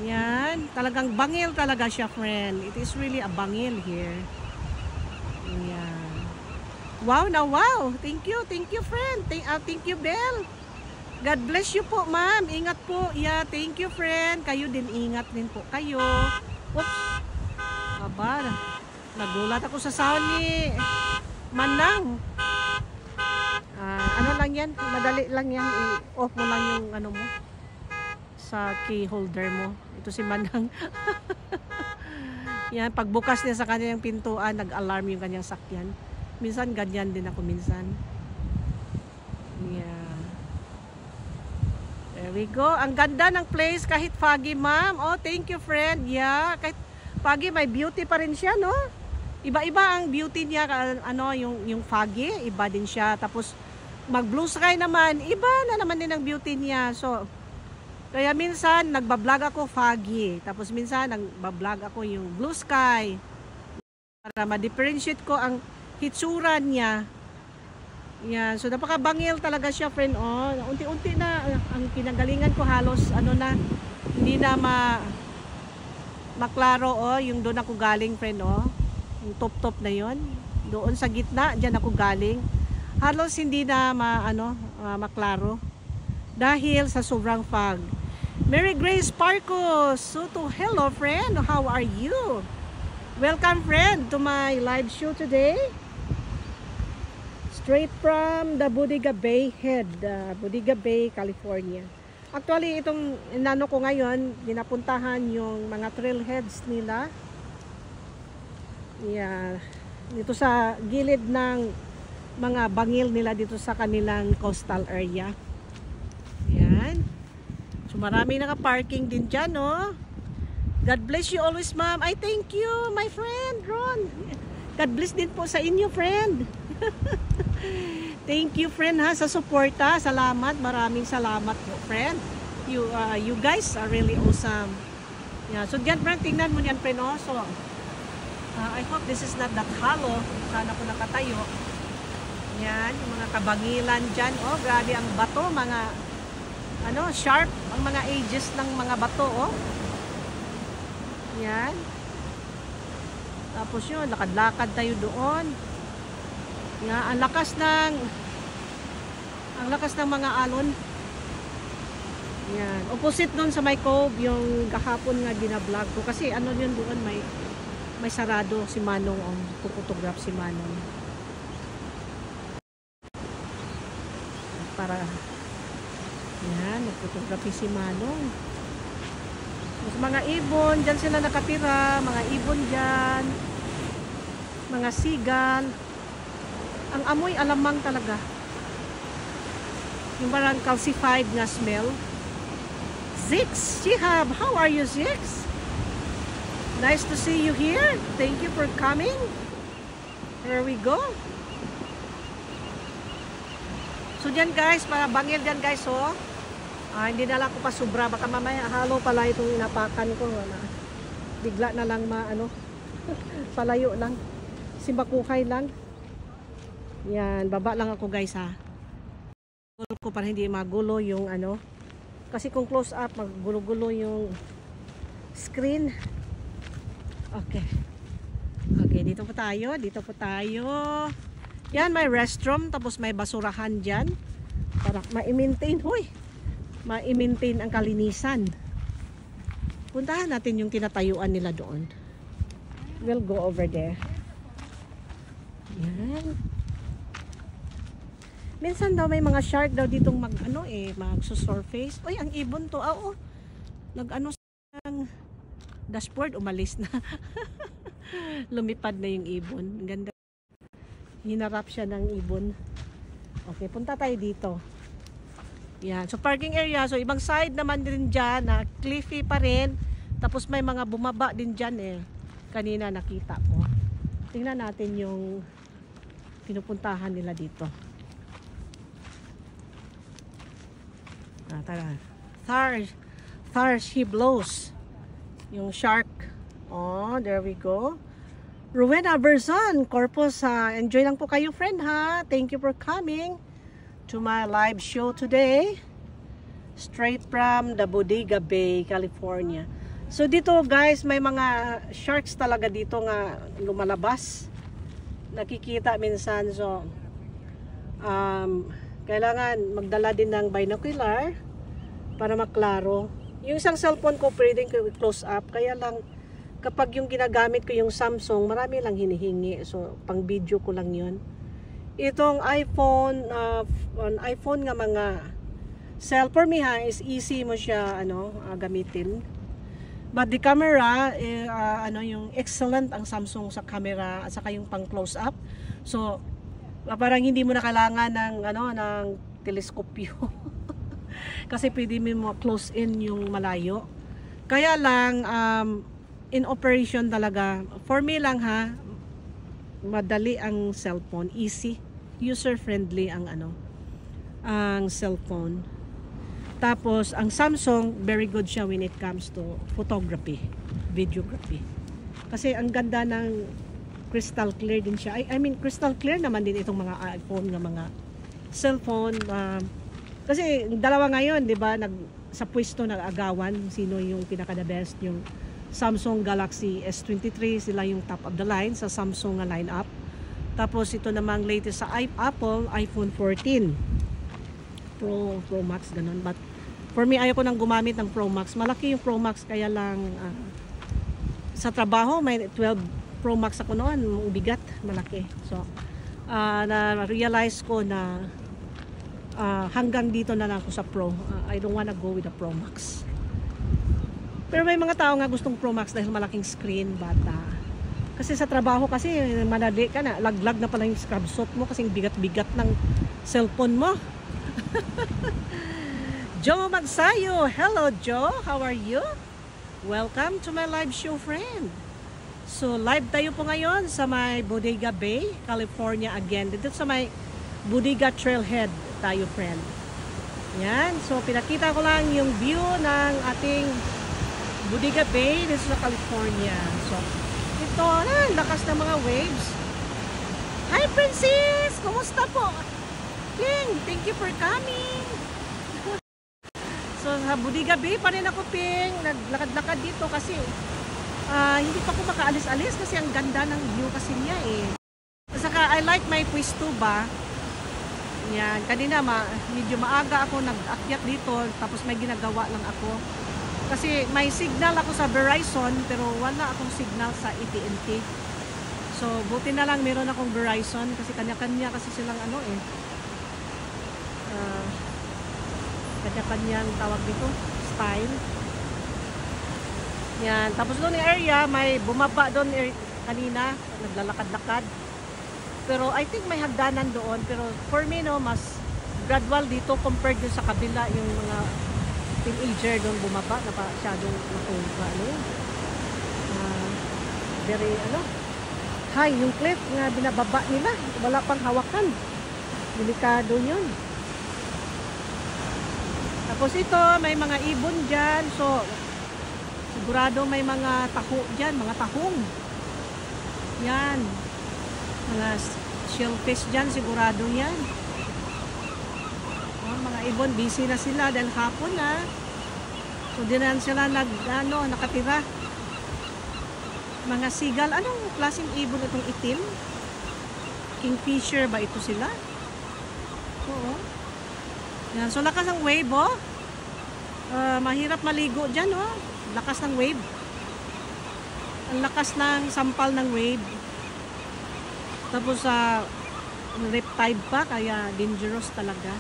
A: Yan, talagang bangil talaga siya, friend. It is really a bangil here. Yan. Wow na wow. Thank you, friend. Thank you, Belle. God bless you po, ma'am. Ingat po. Yeah, thank you, friend. Kayo din, ingat din po kayo. Oops. Aba, nagulat ako sa sound ni Manang. Ano lang yan, madali lang yan. I-off mo lang yung mo sa key holder mo. Ito si Manang. Yan, pagbukas niya sa kanyang pintuan, nag-alarm yung kanyang sakyan. Minsan ganyan din ako minsan. Yeah. There we go. Ang ganda ng place kahit foggy, ma'am. Oh, thank you, friend. Yeah, kahit foggy, may beauty pa rin siya, no? Iba-iba ang beauty niya, yung foggy, iba din siya. Tapos, mag-blue sky naman, iba na naman din ang beauty niya. So, kaya minsan, nagbablog ako foggy. Tapos, minsan, nagbablog ako yung blue sky. Para ma-differentiate ko ang hitsura niya. Yan. So, napakabangil talaga siya, friend. Oh, unti-unti na, ang kinagalingan ko halos, hindi na maklaro, oh, yung doon ako galing, friend, oh. Yung top-top na yon. Doon sa gitna, diyan ako galing. Halos hindi na maklaro dahil sa sobrang fog. Mary Grace Parcos Soto, hello friend, how are you? Welcome friend to my live show today. Straight from the Bodega Bay Head, Bodega Bay, California. Actually, itong inano ko ngayon, ginapuntahan yung mga trailheads nila. Yeah, dito sa gilid ng mga bangil nila dito sa kanilang coastal area. Yan. So marami naka-parking din dyan, no? God bless you always, ma'am. I thank you, my friend, Ron. God bless din po sa inyo, friend. Thank you, friend, ha, sa suporta. Salamat. Maraming salamat po, friend. You guys are really awesome. Yeah. So dyan, friend, tingnan mo yan, friend, oh. So, I hope this is not that hollow. Sana po nakatayo. Yan, yung mga kabangilan dyan. Oh, grabe ang bato. Mga, sharp. Ang mga edges ng mga bato, oh. Yan. Tapos yun, lakad-lakad tayo doon. Yan, ang lakas ng mga alon. Yan. Opposite doon sa may cove, yung kahapon nga binablog ko. Kasi yun doon, may sarado si Manong. Pupotograph si Manong. Para, yan, nagpotography si Manong. Mas mga ibon, dyan sila nakatira, mga ibon dyan, mga sigal. Ang amoy alamang talaga. Yung parang calcified na smell. Zix, Shihab, how are you, Zix? Nice to see you here. Thank you for coming. Here we go. So dyan guys, para bangil dyan guys, oh. Hindi na lang ko pa sobra, baka mamaya halo pala itong inapakan ko. Bigla na lang palayo lang. Simbakukay lang. Yan, baba lang ako guys, ha. Gulo ko para hindi magulo yung kasi kung close up, maggulo-gulo yung screen. Okay. Okay, dito po tayo. Yan, may restroom, tapos may basurahan dyan. Para ma-maintain, ma-maintain ang kalinisan. Puntahan natin yung tinatayuan nila doon. We'll go over there. Yan. Minsan daw may mga shark daw ditong magsusurface. Uy, ang ibon to. Ng dashboard, umalis na. Lumipad na yung ibon. Ganda. Hinarap siya ng ibon. Okay, punta tayo dito. Yan. So parking area, so ibang side naman din dyan na cliffy pa rin. Tapos may mga bumaba din dyan kanina nakita ko. Tingnan natin yung pinupuntahan nila dito. Tara. Thar she blows. Yung shark. Oh, there we go. Rowena Berzon, Corpus, enjoy lang po kayo, friend, ha. Thank you for coming to my live show today. Straight from the Bodega Bay, California. So dito guys, may mga sharks talaga dito nga lumalabas. Nakikita minsan. So kailangan magdala din ng binocular para maklaro. Yung isang cellphone ko pwedeng close up, kaya lang kapag yung ginagamit ko yung Samsung, marami lang hinihingi. So pang video ko lang yun. Itong iPhone nga mga for me is easy mo siya gamitin. But the camera yung excellent ang Samsung sa camera at saka yung pang close up. So parang hindi mo na kailangan ng teleskopyo. Kasi pwede mo close in yung malayo. Kaya lang in operation talaga, for me lang madali ang cellphone, easy, user friendly ang ang cellphone. Tapos ang Samsung, very good siya when it comes to photography, videography. Kasi ang ganda ng crystal clear din siya. I mean crystal clear naman din itong mga iPhone nga mga cellphone. Kasi dalawa ngayon, 'di ba, sa pwesto nag-agawan sino yung pinaka the best, yung Samsung Galaxy S23, sila yung top of the line sa Samsung lineup. Tapos ito namang latest sa Apple, iPhone 14 Pro Max, ganun. But for me, ayoko nang gumamit ng Pro Max. Malaki yung Pro Max, kaya lang sa trabaho may 12 Pro Max ako noon, bigat, malaki. So na-realize ko na hanggang dito na lang ako sa Pro. I don't wanna go with the Pro Max. Pero may mga tao nga gustong Pro Max dahil malaking screen, but kasi sa trabaho kasi manali ka na, laglag na pala yung scrub suit mo kasi bigat-bigat ng cellphone mo. Joe Magsayo, hello Joe, how are you? Welcome to my live show, friend. So live tayo po ngayon sa may Bodega Bay, California again. Dito sa may Bodega Trailhead tayo, friend. Yan, so pinakita ko lang yung view ng ating Bodega Bay dito sa California. So ito na, lakas ng mga waves. Hi Princess! Kumusta po? Ping, thank you for coming. So sa Bodega Bay pa rin ako, Ping. Naglakad-lakad dito kasi hindi pa ako makaalis-alis kasi ang ganda ng view kasi niya eh. Saka I like my pwesto ba. Yan, kanina medyo maaga ako nag-akyat dito tapos may ginagawa lang ako. Kasi may signal ako sa Verizon pero wala akong signal sa AT&T. So buti na lang meron akong Verizon kasi kanya-kanya kasi silang kanya-kanyang tawag dito, style. Yan, tapos doon yung area may bumaba doon kanina, naglalakad-lakad. Pero I think may hagdanan doon, pero for me no, mas gradual dito compared dun sa kabila yung mga teenager doon bumaba na pa masyadong very high yung cliff nga binababa nila, wala pang hawakan, delikado yun. Tapos ito may mga ibon dyan, so sigurado may mga taho dyan, mga tahong yan, mga shellfish dyan, sigurado yan. Mga ibon, busy na sila dahil hapon na. So di na sila nakatira. Mga seagull, anong klaseng ibon itong itim? Kingfisher ba ito sila? Oo. Yan, so lakas ng wave, oh. Mahirap maligo dyan, oh. Lakas ng wave. Ang lakas ng sampal ng wave. Tapos riptide pa, kaya dangerous talaga.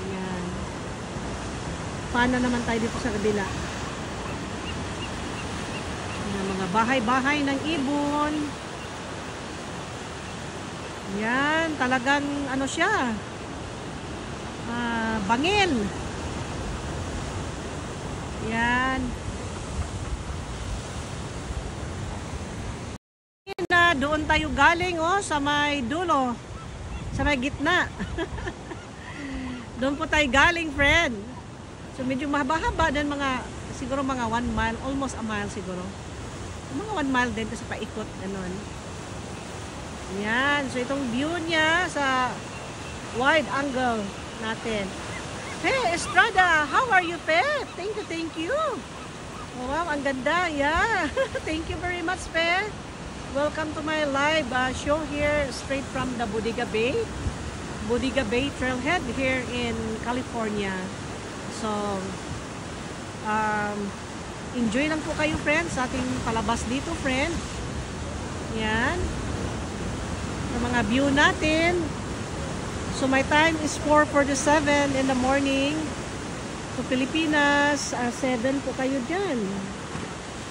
A: Ayan. Paano naman tayo dito sa kabila? Ayan, mga bahay-bahay ng ibon. Ayan, talagang siya. Bangil. Ayan. Doon tayo galing sa may dulo, sa may gitna. Doon po tayo galing, friend. So medyo mahaba-haba din, siguro mga 1 mile, almost a mile siguro. Mga 1 mile din kasi paikot ganun. Yan, so itong view niya sa wide angle natin. Hey Estrada, how are you, Pe? Thank you. Oh, wow, ang ganda. Yeah. Thank you very much, Pe. Welcome to my live show here straight from the Bodega Bay Trailhead here in California. So enjoy lang po kayo, friends, sa ating palabas dito, friend. Yan sa mga view natin. So my time is 4:47 in the morning. So Pilipinas, 7 po kayo dyan,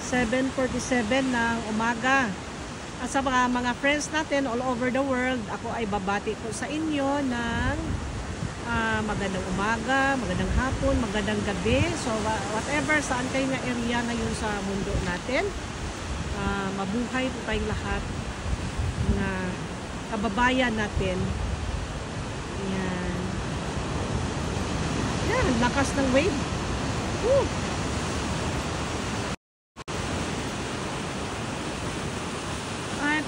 A: 7:47 ng umaga. At sa mga friends natin all over the world, ako ay babati po sa inyo ng magandang umaga, magandang hapon, magandang gabi. So whatever, saan kayo na area ngayon sa mundo natin, mabuhay po tayong lahat na kababayan natin. Yan. Yan, lakas ng wave. Woo!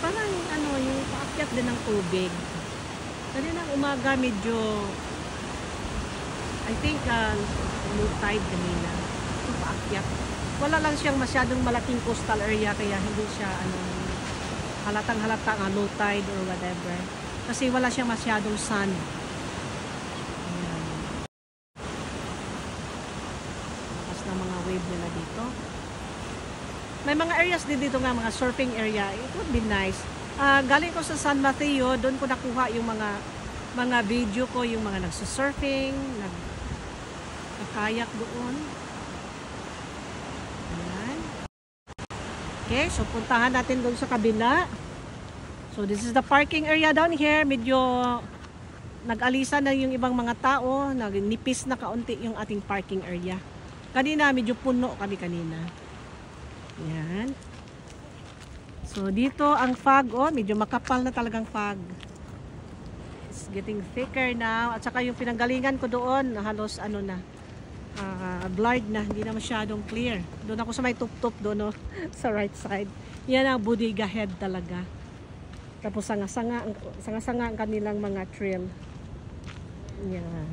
A: Parang yung paakyat din ng tubig. Kanina umaga medyo I think low tide kanina. So paakyat. Wala lang siyang masyadong malaking coastal area kaya hindi siya halatang halata nga low tide or whatever. Kasi wala siyang masyadong sun. Ayan. Lakas na mga wave nila dito. May mga areas din dito nga, mga surfing area. It would be nice. Galing ko sa San Mateo, doon ko nakuha yung mga video ko, yung mga nagsusurfing, nagkakayak doon. Ayan. Okay, so puntahan natin doon sa kabila. So this is the parking area down here. Medyo nag-alisa na yung ibang mga tao, nagnipis na kaunti yung ating parking area. Kanina medyo puno kami kanina. Yan. So dito ang fog, medyo makapal na talagang fog. It's getting thicker now. At saka yung pinanggalingan ko doon, halos blurred na, hindi na masyadong clear. Doon ako sa may tup-tup doon, sa right side. Yan ang Bodega Head talaga. Tapos sanga-sanga ang kanilang mga trail. Yan.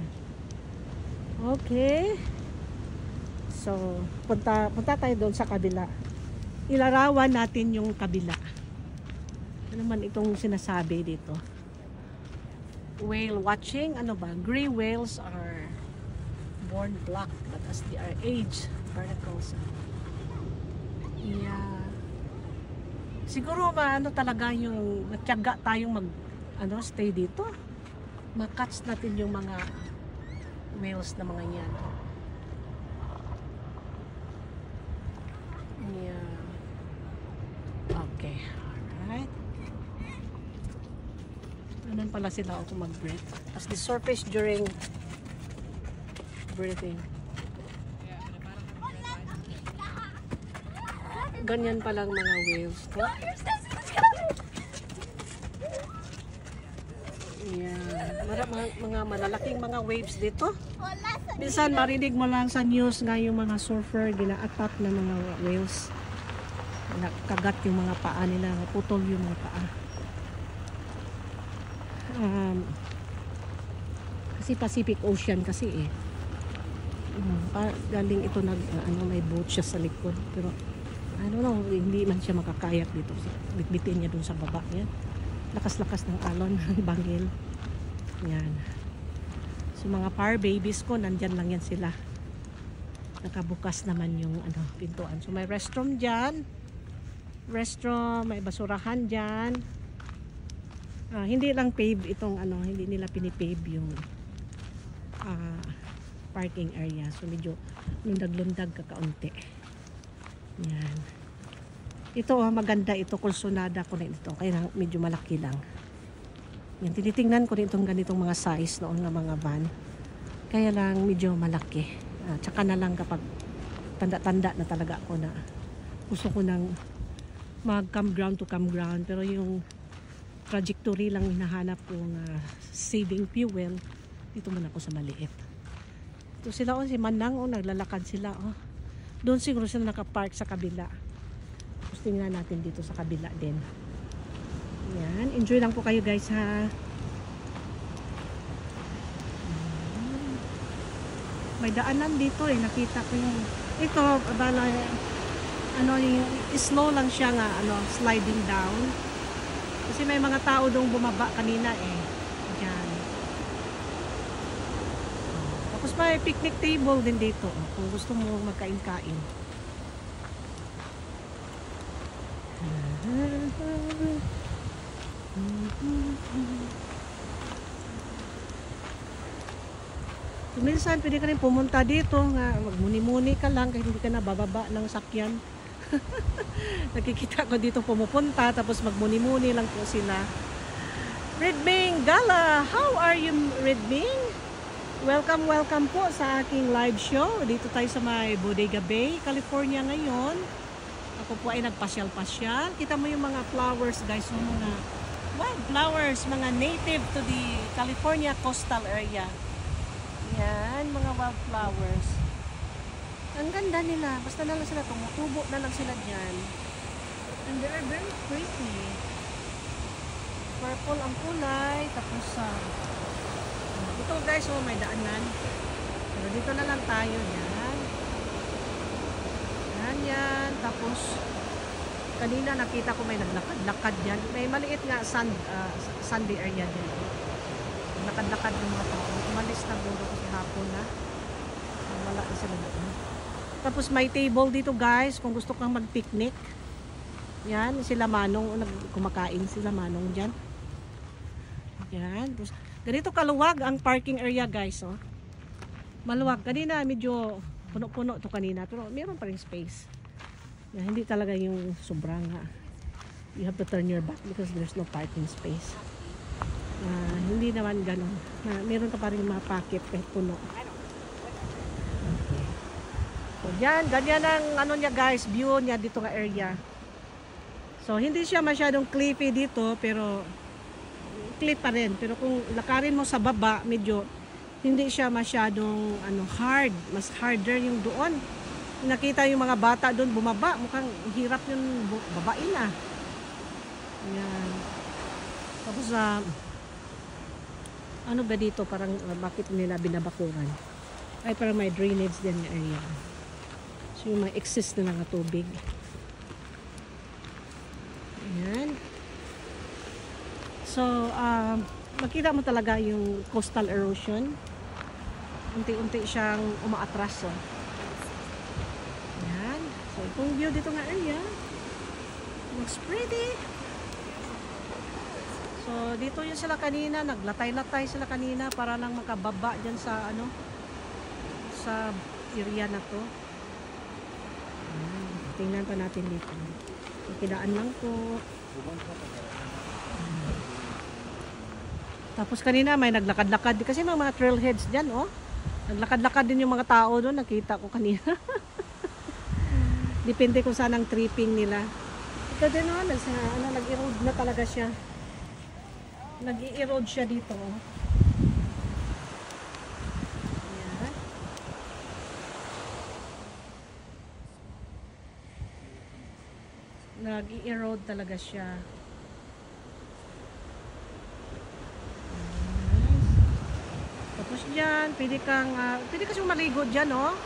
A: Okay. So, punta tayo doon sa kabila. Ilarawan natin yung kabila. Ano man itong sinasabi dito? Whale watching, ano ba? Gray whales are born black, but as they are aged, barnacles. Yeah. Siguro talaga yung natyaga tayong stay dito. Ma-catch natin yung mga whales na mga yan. Yeah. Okay. Alright. Ganun pala sila ako mag-breathe. As the surface during breathing. Ganyan palang mga whales. Yeah. Mga malalaking mga waves dito. Minsan marinig mo lang sa news nga yung mga surfer gina-attack ng mga whales. Nakagat yung mga paa nila, putol yung mga paa. Kasi Pacific Ocean kasi galing ito may boat siya sa likod, pero hindi man siya makakayak dito. Bitbitin niya dun sa baba yan. Lakas-lakas ng alon, bangil. Yan. So mga par babies ko, nandyan lang yan sila. Nakabukas naman yung pintuan. So may restroom dyan. May basurahan dyan. Hindi lang pave itong hindi nila pinipave yung parking area. So medyo lundag-lundag kakaunti. Yan. Ito maganda ito, kulsunada ko na ito. Kaya medyo malaki lang. Yan, tinitingnan ko rin itong ganitong mga size noon ng mga van. Kaya lang medyo malaki. Tsaka na lang kapag tanda-tanda na talaga ako na gusto ko nang mag-campground to campground. Pero yung trajectory lang hinahanap kong saving fuel, dito muna ako sa maliit. Ito sila si Manang naglalakad sila. Doon siguro sila nakapark sa kabila. Gusto tingnan natin dito sa kabila din. Yan, enjoy lang po kayo guys ha. May daanan dito nakita ko yung ito yung slow lang siya nga sliding down. Kasi may mga tao doon bumaba kanina Diyan. Tapos may picnic table din dito kung gusto mo magkain-kain. So, minsan pwede ka rin pumunta dito nga magmuni-muni ka lang kahit hindi ka na bababa ng sakyan. Nakikita ko dito pumupunta tapos magmuni-muni lang po sila. Redbing Gala, how are you Redbing? Welcome po sa aking live show. Dito tayo sa may Bodega Bay, California ngayon. Ako po ay nagpasyal-pasyal. Kita mo yung mga flowers guys, yung mga wild flowers, mga native to the California coastal area. Yan, mga wild flowers. Ang ganda nila. Basta na lang sila, tumutubo na lang sila dyan. And they are very pretty. Purple ang kulay. Tapos, ito guys, may daanan. Pero dito na lang tayo. Yan. Yan. Tapos, Kanina nakita ko may naglakad-lakad dyan. May maliit nga Sunday area dyan. Lakad-lakad ng mga tao. Umalis na siguro kasi hapon na. Wala na sila doon. Tapos may table dito guys kung gusto kang mag-picnic. Yan, sila Manong, kumakain sila Manong dyan. Yan. Tapos, ganito kaluwag ang parking area guys. Oh. Maluwag. Kanina medyo puno-puno to kanina. Pero meron pa rin space. Yan, hindi talaga yung sobrang you have to turn your back because there's no parking space. Hindi naman ganun. Meron ka pa rin mga pocket kahit puno. Okay. So, yan. Ganyan ang ano niya guys. View niya dito nga area. So, hindi siya masyadong cliffy dito, pero cliff pa rin. Pero kung lakarin mo sa baba, medyo hindi siya masyadong hard. Mas harder yung doon. Nakita yung mga bata doon bumaba. Mukhang hirap yung babain na. Yan. Tapos, ano ba dito? Parang bakit nila binabakuran? Ay, parang may drainage din na area. So, yung may excess na nga tubig. Ayan. So, makita mo talaga yung coastal erosion. Unti-unti siyang umaatras. Oh. Ayan. So, itong view dito nga area. Looks pretty. So, dito yun sila kanina. Naglatay-latay sila kanina para lang makababa dyan sa sa area na to. Ayan. Tingnan pa natin dito. Kidaan lang po. Tapos kanina may naglakad-lakad kasi may mga trailheads dyan, oh. Naglakad-lakad din yung mga tao doon, nakita ko kanina. Depende kung saan ang tripping nila. Ito din, oh, nag-erode na talaga siya. Nag-i-erode siya dito, oh. Nag-i-erode talaga siya. Tapos dyan, pwede kasi maligo dyan, oh.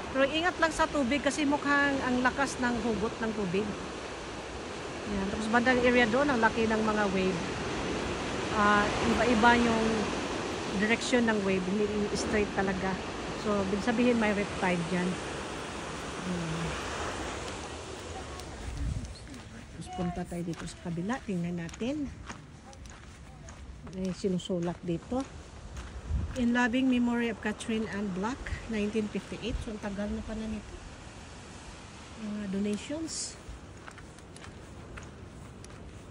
A: Pero ingat lang sa tubig kasi mukhang ang lakas ng hugot ng tubig. Yan. Tapos bandang area doon, ang laki ng mga wave. Iba-iba yung direction ng wave, hindi straight talaga. So, ibig sabihin may riptide dyan. Punta tayo dito sa kabila. Tingnan natin. May sinusulat dito. In loving memory of Catherine Ann Black, 1958. So, ang tagal na pa na nito. Donations.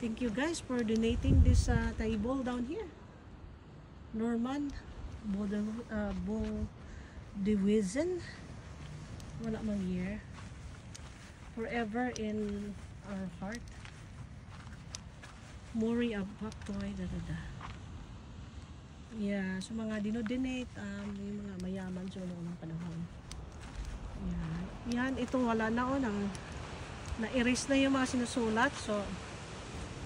A: Thank you guys for donating this table down here. Norman Baudewiesen. Wala mang year. Forever in our heart. Mori of Paktoy, Yeah, so mga dinodonate, yung mga mayaman sa unang panahon. Yan, ito wala na na-erase na yung mga sinusulat. So,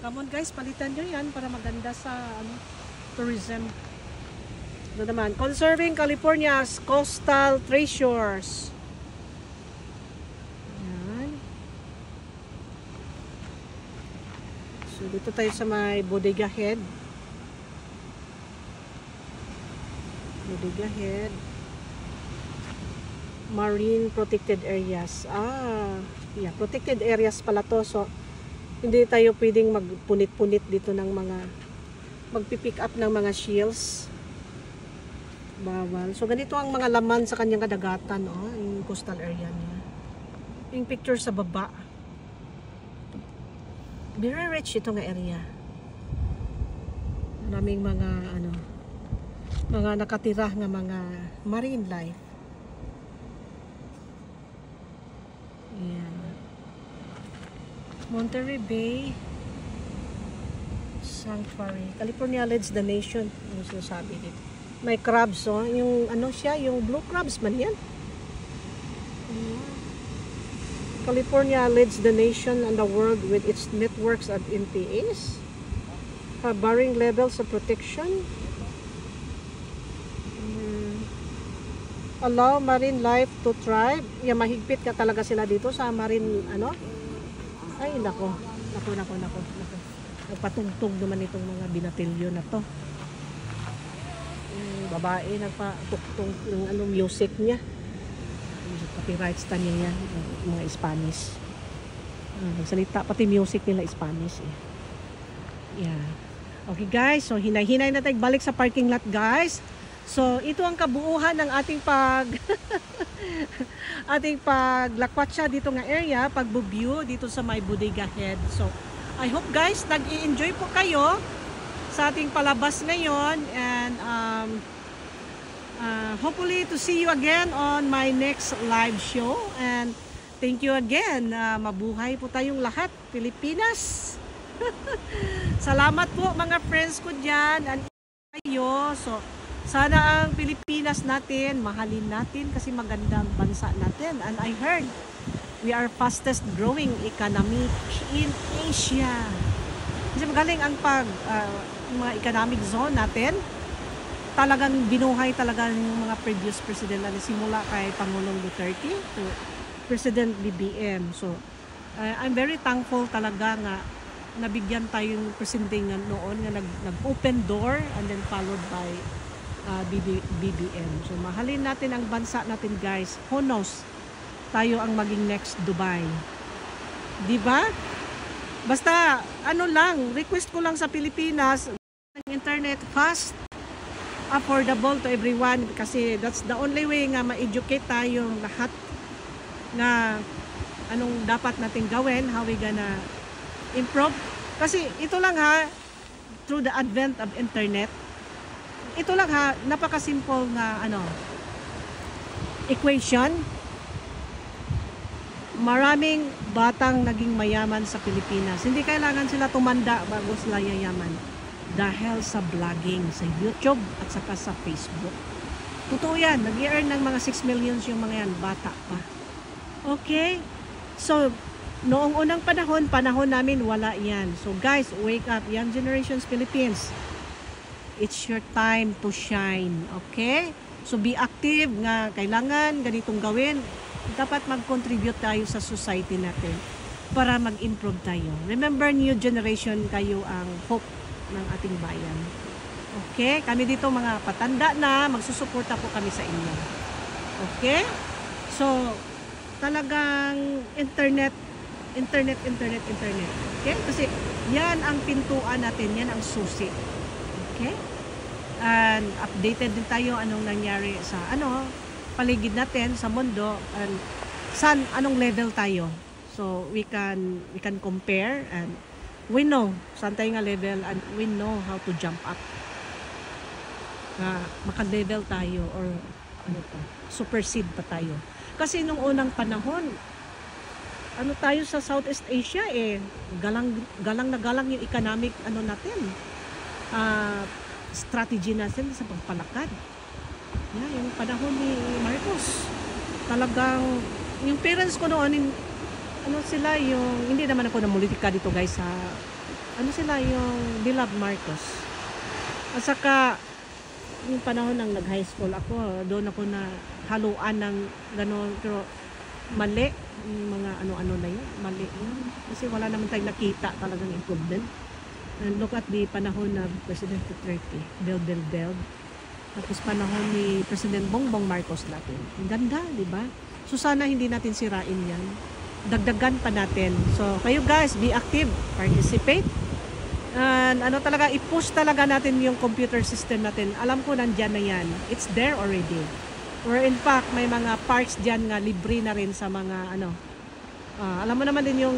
A: come on guys, palitan nyo yan para maganda sa tourism. Ito naman, Conserving California's Coastal Treasures. So, dito tayo sa may Bodega Head. Bodega Head. Marine Protected Areas. Yeah, protected areas pala to. So, hindi tayo pwedeng magpunit-punit dito ng mga magpipick up ng mga shells. Bawal. So, ganito ang mga laman sa kanyang kadagatan. Oh, yung coastal area niya. Yung picture sa baba. Very rich ito nga area. Maraming mga mga nakatira nga mga marine life. Ayan. Monterey Bay Sanctuary. California leads the nation. Ano sinasabi dito? May crabs, oh. Yung siya, yung blue crabs man yan. California leads the nation and the world with its networks of NPAs, varying levels of protection, allow marine life to thrive. Mahigpit ka talaga sila dito sa marine Ay, nako. Nako. Nagpatugtog naman itong mga binatilyo na to. Yung babae nagpatugtog ng ano, music niya. Copyrights ta niya yan, yung mga Spanish. Nagsalita, pati music nila Spanish eh. Yeah. Okay guys, so hinay-hinay na tayo balik sa parking lot guys. So ito ang kabuuhan ng ating ating paglakwatsa dito nga area, pag-view dito sa may Bodega Head. So I hope guys nag-i-enjoy po kayo sa ating palabas ngayon, and hopefully to see you again on my next live show. And thank you again. Mabuhay po tayong lahat, Pilipinas. Salamat po mga friends ko dyan. And kayo. So, sana ang Pilipinas natin, mahalin natin kasi magandang bansa natin. And I heard we are fastest growing economy in Asia. Kasi magaling ang mga economic zone natin. Talagang binuhay talaga ng mga previous president na simula kay Pangulong Duterte to President BBM. So, I'm very thankful talaga nga nabigyan tayong presidente nga noon nga nag-open door and then followed by BBM. So, mahalin natin ang bansa natin guys. Who knows? Tayo ang maging next Dubai. Diba? Basta, ano lang, request ko lang sa Pilipinas, ng internet fast, affordable to everyone kasi that's the only way nga ma-educate tayong lahat na anong dapat nating gawin, how we gonna improve. Kasi ito lang ha, through the advent of internet, ito lang ha, napaka-simple nga equation. Maraming batang naging mayaman sa Pilipinas. Hindi kailangan sila tumanda bago sila yayaman. Dahil sa vlogging, sa YouTube at saka sa Facebook. Totoo yan, nag-i-earn ng mga 6 millions yung mga yan, bata pa. Okay? So, noong unang panahon namin wala yan. So guys, wake up, Young Generations Philippines. It's your time to shine. Okay? So be active nga, kailangan ganitong gawin. Dapat mag-contribute tayo sa society natin para mag-improve tayo. Remember, new generation kayo ang hope ng ating bayan. Okay? Kami dito mga patanda na, magsusuporta po kami sa inyo. Okay? So, talagang internet. Okay? Kasi yan ang pintuan natin, yan ang susi. Okay? And updated din tayo anong nangyari sa paligid natin sa mundo, and anong level tayo. So, we can compare and we know saan tayo nga level, and we know how to jump up. Maka-level tayo or supersede pa tayo. Kasi nung unang panahon, tayo sa Southeast Asia galang yung economic natin. Strategy natin sa pagpalakad. Yung panahon ni Marcos. Talagang yung parents ko noon sila yung, hindi naman ako namulitika dito guys sa, sila yung beloved Marcos. At saka, yung panahon ng nag-high school ako, doon ako na haluan ng gano'n, pero mali, yung mga ano na yun, mali yun. Kasi wala naman tayong nakita talagang improvement. And look at the panahon ng President Duterte, build. Tapos panahon ni President Bongbong Marcos natin. Ang ganda, di ba? So sana hindi natin sirain yan. Dagdagan pa natin. So kayo guys, be active, participate. And talaga, i-push talaga natin yung computer system natin. Alam ko nandyan na yan. It's there already. Or in fact, may mga parts dyan nga libre na rin sa mga alam mo naman din yung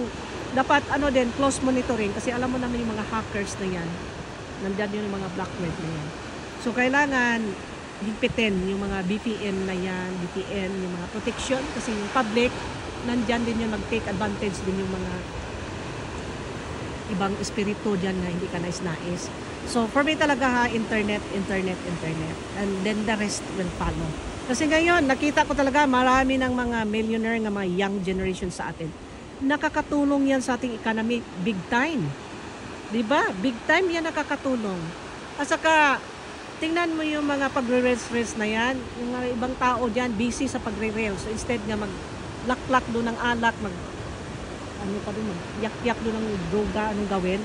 A: dapat din, close monitoring. Kasi alam mo naman yung mga hackers na yan. Nandyan yung mga black web na yan. So, kailangan higpitin yung mga VPN na yan, VPN, yung mga protection. Kasi yung public, nandyan din yung mag-take advantage din yung mga ibang espiritu dyan na hindi ka nais-nais. So, for me talaga internet. And then the rest will follow. Kasi ngayon, nakita ko talaga marami ng mga millionaire nga mga young generation sa atin. Nakakatulong yan sa ating economy big time. Diba? Big time yan nakakatulong. At saka, tingnan mo yung mga pagre-rails na yan. Yung mga ibang tao dyan, busy sa pagre-rails. So instead nga mag-lak-lak doon ng alak, ano pa rin, yak-yak doon ng droga, anong gawin.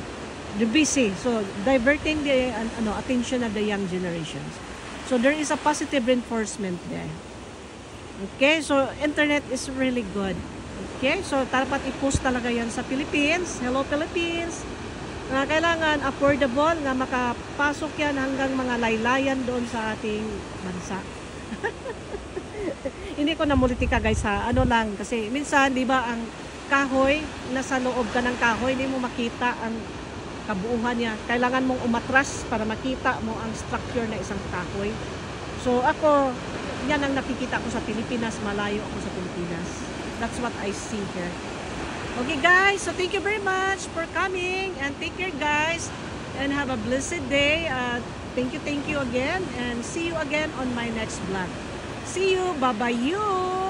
A: They're busy. So, diverting the attention of the young generations. So, there is a positive reinforcement there. Okay, so internet is really good. Okay, so dapat i-post talaga yan sa Philippines. Hello Philippines! Na kailangan affordable na makapasok yan hanggang mga laylayan doon sa ating bansa. Hindi ko namulitika guys ha, ano lang, kasi minsan di ba ang kahoy, nasa loob ka ng kahoy, hindi mo makita ang kabuuhan niya. Kailangan mong umatras para makita mo ang structure na isang kahoy. So ako, yan ang nakikita ko sa Pilipinas, malayo ako sa Pilipinas. That's what I see here. Okay guys, so thank you very much for coming and take care guys and have a blessed day. Thank you again and see you again on my next vlog. See you, bye-bye you!